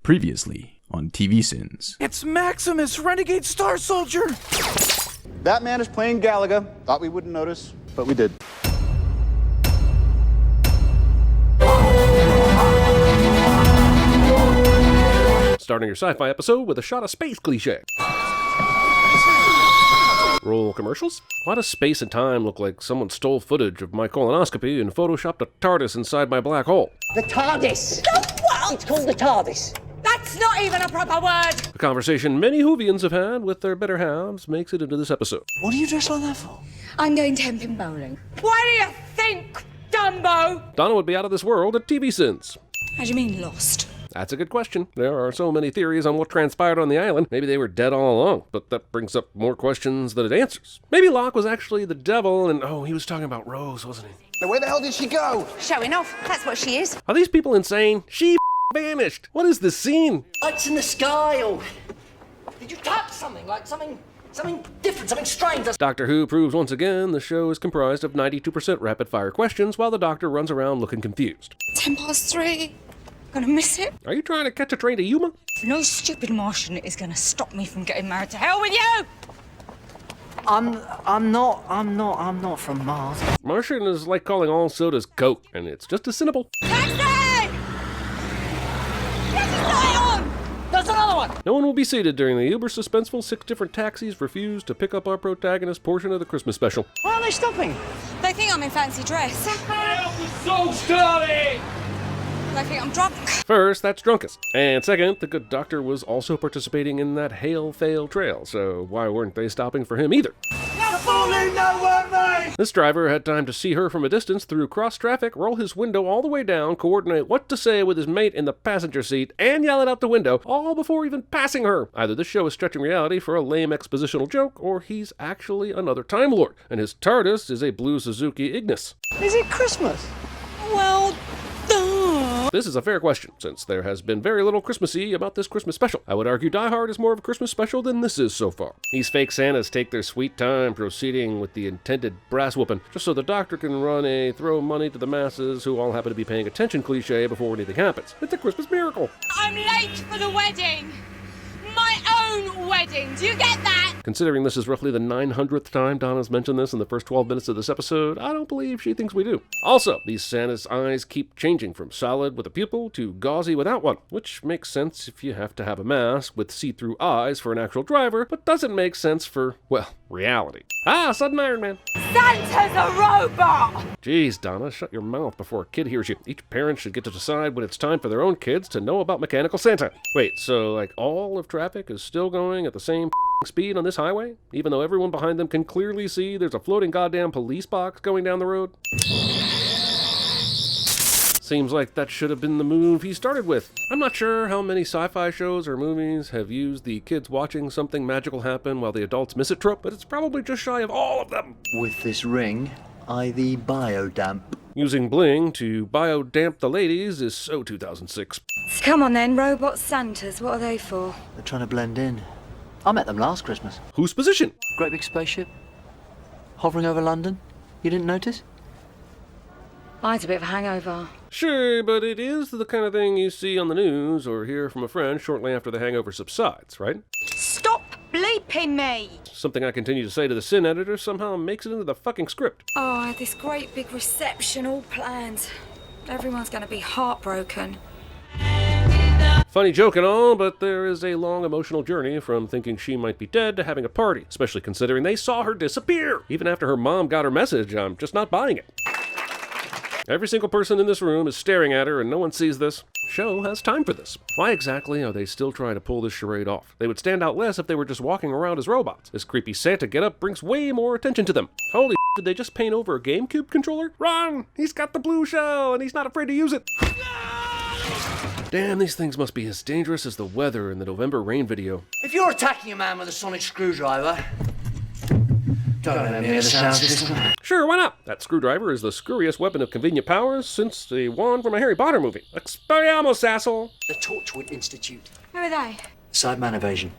Previously on TVSins. It's Maximus, Renegade Star Soldier! That man is playing Galaga. Thought we wouldn't notice, but we did. Starting your sci-fi episode with a shot of space cliché. Roll commercials? Why does space and time look like someone stole footage of my colonoscopy and photoshopped a TARDIS inside my black hole? The TARDIS! The what? It's called the TARDIS. That's not even a proper word! A conversation many Whovians have had with their better halves makes it into this episode. What are you dressed like that for? I'm going camping bowling. What do you think, Dumbo? Donna would be out of this world at TVSins. How do you mean lost? That's a good question. There are so many theories on what transpired on the island. Maybe they were dead all along, but that brings up more questions than it answers. Maybe Locke was actually the devil and, he was talking about Rose, wasn't he? Now, where the hell did she go? Showing off, that's what she is. Are these people insane? She vanished. What is this scene? Lights in the sky, or did you touch something? Like something different, something strange? Doctor Who proves once again the show is comprised of 92% rapid-fire questions while the Doctor runs around looking confused. 3:10. Gonna miss it? Are you trying to catch a train to Yuma? No stupid Martian is gonna stop me from getting married. To hell with you! I'm not from Mars. Martian is like calling all sodas Coke, and it's just as simple. Taxi! Get his light on! There's another one! No one will be seated during the uber suspenseful 6 different taxis refuse to pick up our protagonist portion of the Christmas special. Why are they stopping? They think I'm in fancy dress. So sturdy! They think I'm drunk. First, that's drunkest. And second, the good doctor was also participating in that hail-fail trail, so why weren't they stopping for him either? This driver had time to see her from a distance through cross-traffic, roll his window all the way down, coordinate what to say with his mate in the passenger seat, and yell it out the window, all before even passing her. Either this show is stretching reality for a lame expositional joke, or he's actually another Time Lord, and his TARDIS is a blue Suzuki Ignis. Is it Christmas? Well, This is a fair question, since there has been very little Christmassy about this Christmas special. I would argue Die Hard is more of a Christmas special than this is so far. These fake Santas take their sweet time proceeding with the intended brass whooping, just so the doctor can run a throw money to the masses who all happen to be paying attention cliche before anything happens. It's a Christmas miracle. I'm late for the wedding. My own wedding. Do you get that? Considering this is roughly the 900th time Donna's mentioned this in the first 12 minutes of this episode, I don't believe she thinks we do. Also, these Santa's eyes keep changing from solid with a pupil to gauzy without one, which makes sense if you have to have a mask with see-through eyes for an actual driver, but doesn't make sense for, well, reality. Sudden Iron Man. Santa's a robot! Jeez, Donna, shut your mouth before a kid hears you. Each parent should get to decide when it's time for their own kids to know about mechanical Santa. Wait, so like all of traffic is still going at the same speed on this highway? Even though everyone behind them can clearly see there's a floating goddamn police box going down the road? Seems like that should have been the move he started with. I'm not sure how many sci-fi shows or movies have used the kids watching something magical happen while the adults miss it trope, but it's probably just shy of all of them. With this ring, I the biodamp. Using bling to biodamp the ladies is so 2006. Come on then, robot Santas. What are they for? They're trying to blend in. I met them last Christmas. Whose position? Great big spaceship, hovering over London. You didn't notice? I had a bit of a hangover. Sure, but it is the kind of thing you see on the news or hear from a friend shortly after the hangover subsides, right? Stop bleeping me! Something I continue to say to the Sin editor somehow makes it into the fucking script. Oh, I had this great big reception all planned. Everyone's gonna be heartbroken. Funny joke and all, but there is a long emotional journey from thinking she might be dead to having a party, especially considering they saw her disappear. Even after her mom got her message, I'm just not buying it. Every single person in this room is staring at her and no one sees this. Show has time for this. Why exactly are they still trying to pull this charade off? They would stand out less if they were just walking around as robots. This creepy Santa getup brings way more attention to them. Holy did they just paint over a GameCube controller? Run! He's got the blue shell and he's not afraid to use it. Damn, these things must be as dangerous as the weather in the November rain video. If you're attacking a man with a sonic screwdriver, don't let me hear the sound system. Sure, why not? That screwdriver is the screwiest weapon of convenient powers since the wand from a Harry Potter movie. Expelliarmus, asshole! The Torchwood Institute. Who are they? Sideman evasion.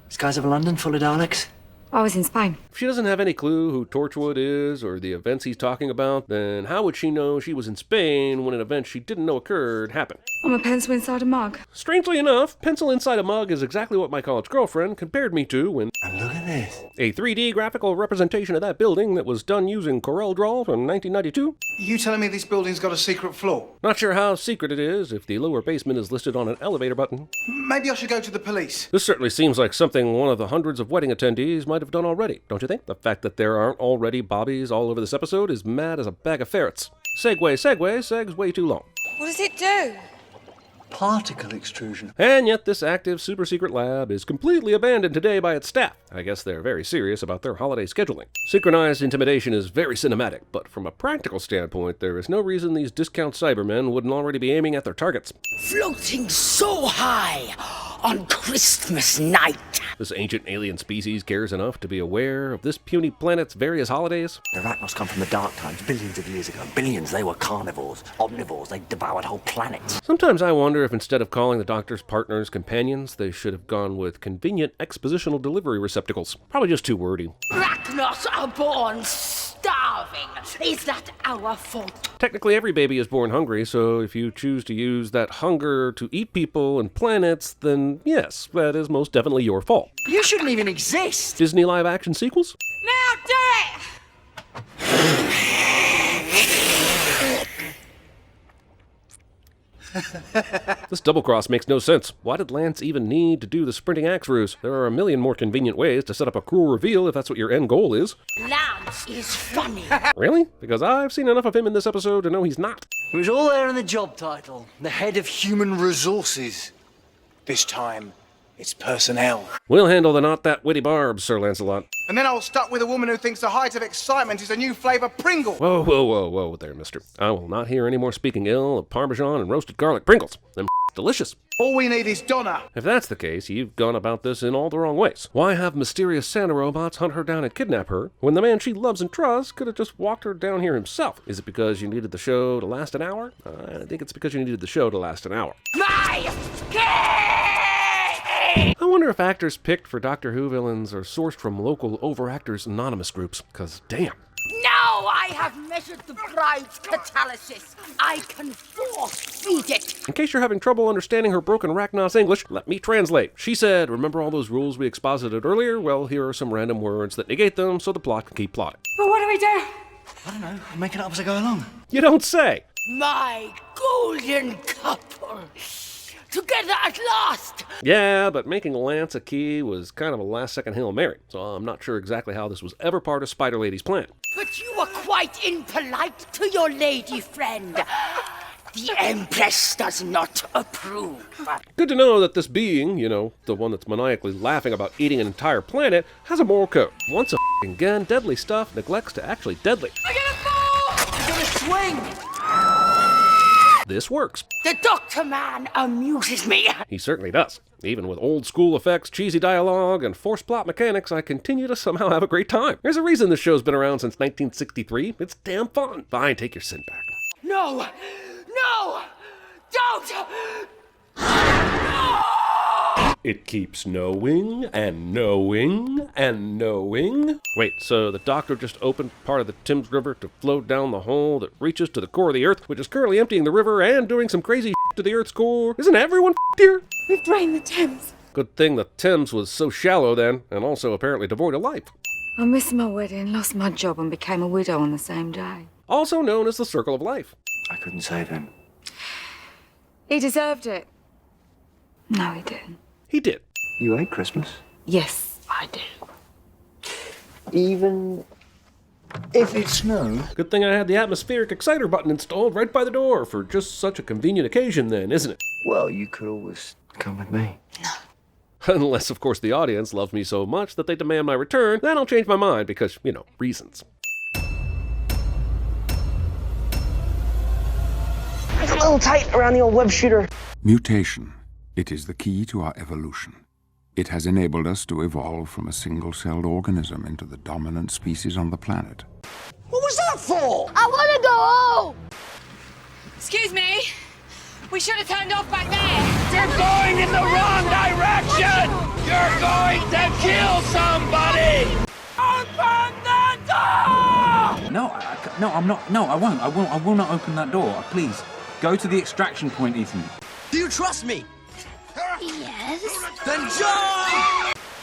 Skies over London full of Daleks. I was in Spain. If she doesn't have any clue who Torchwood is or the events he's talking about, then how would she know she was in Spain when an event she didn't know occurred happened? I'm a pencil inside a mug. Strangely enough, pencil inside a mug is exactly what my college girlfriend compared me to when And look at this. a 3D graphical representation of that building that was done using CorelDRAW from 1992. You telling me this building's got a secret floor? Not sure how secret it is if the lower basement is listed on an elevator button. Maybe I should go to the police. This certainly seems like something one of the hundreds of wedding attendees might have done already, don't you think? The fact that there aren't already bobbies all over this episode is mad as a bag of ferrets. Seg's way too long. What does it do? Particle extrusion. And yet this active super secret lab is completely abandoned today by its staff. I guess they're very serious about their holiday scheduling. Synchronized intimidation is very cinematic, but from a practical standpoint, there is no reason these discount Cybermen wouldn't already be aiming at their targets. Floating so high on Christmas night. This ancient alien species cares enough to be aware of this puny planet's various holidays. The Arachnos come from the dark times, billions of years ago. Billions, they were carnivores, omnivores, they devoured whole planets. Sometimes I wonder if instead of calling the Doctor's partners companions, they should have gone with convenient expositional delivery receptacles. Probably just too wordy. Arachnos are born starving. Is that our fault? Technically, every baby is born hungry, so if you choose to use that hunger to eat people and planets, then yes, that is most definitely your fault. You shouldn't even exist. Disney live-action sequels? Now do it! This double-cross makes no sense. Why did Lance even need to do the sprinting axe ruse? There are a million more convenient ways to set up a cruel reveal if that's what your end goal is. Lance is funny. Really? Because I've seen enough of him in this episode to know he's not. It was all there in the job title. The head of human resources. This time, it's personnel. We'll handle the not that witty barbs, Sir Lancelot. And then I was stuck with a woman who thinks the height of excitement is a new flavour Pringle. Whoa there, mister. I will not hear any more speaking ill of Parmesan and roasted garlic Pringles. Them delicious. All we need is Donna. If that's the case, you've gone about this in all the wrong ways. Why have mysterious Santa robots hunt her down and kidnap her, when the man she loves and trusts could have just walked her down here himself? Is it because you needed the show to last an hour? I think it's because you needed the show to last an hour. My I wonder if actors picked for Doctor Who villains are sourced from local Overactors Anonymous groups, because damn. Now I have measured the bride's catalysis. I can force feed it. In case you're having trouble understanding her broken Arachnos English, let me translate. She said, remember all those rules we exposited earlier? Well, here are some random words that negate them so the plot can keep plotting. But what do we do? I don't know, I'll make it up as I go along. You don't say! My golden couple. Together at last! Yeah, but making Lance a key was kind of a last-second Hail Mary, so I'm not sure exactly how this was ever part of Spider Lady's plan. But you were quite impolite to your lady friend. The Empress does not approve. Good to know that this being, you know, the one that's maniacally laughing about eating an entire planet, has a moral code. Once again, deadly stuff neglects to actually deadly. I'm gonna fall! I'm gonna swing! This works. The Doctor Man amuses me. He certainly does. Even with old school effects, cheesy dialogue, and forced plot mechanics, I continue to somehow have a great time. There's a reason this show's been around since 1963. It's damn fun. Fine, take your sin back. No! No! Don't! It keeps knowing, and knowing, and knowing. Wait, so the Doctor just opened part of the Thames River to flow down the hole that reaches to the core of the Earth, which is currently emptying the river and doing some crazy to the Earth's core? Isn't everyone here? We've drained the Thames. Good thing the Thames was so shallow then, and also apparently devoid of life. I missed my wedding, lost my job, and became a widow on the same day. Also known as the Circle of Life. I couldn't save him. He deserved it. No, he didn't. He did. You hate Christmas? Yes, I do. Even if it snowed? Good thing I had the atmospheric exciter button installed right by the door for just such a convenient occasion then, isn't it? Well, you could always come with me. Unless, of course, the audience loves me so much that they demand my return, then I'll change my mind because, you know, reasons. It's a little tight around the old web shooter. Mutation. It is the key to our evolution. It has enabled us to evolve from a single-celled organism into the dominant species on the planet. What was that for? I want to go home! Excuse me. We should have turned off back there. You're going in the wrong direction! You're going to kill somebody! Open the door! No, I'm not. No, I won't. I will not open that door. Please, go to the extraction point, Ethan. Do you trust me? Yes. Then join!